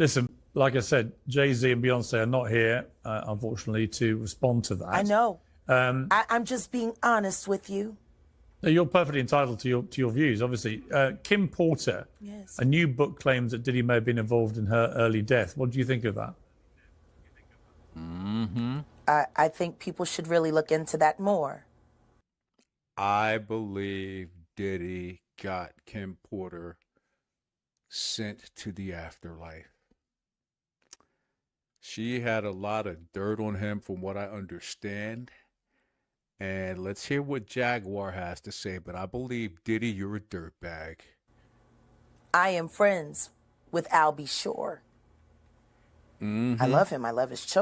Listen, like I said, Jay-Z and Beyonce are not here, unfortunately, to respond to that. I know. I'm just being honest with you. You're perfectly entitled to your views, obviously. Kim Porter, Yes. a new book claims that Diddy may have been involved in her early death. What do you think of that? I think people should really look into that more. I believe Diddy got Kim Porter sent to the afterlife. She had a lot of dirt on him, from what I understand. And let's hear what Jaguar has to say. But I believe, Diddy, you're a dirtbag. I am friends with Al B. Shore. I love him. I love his children.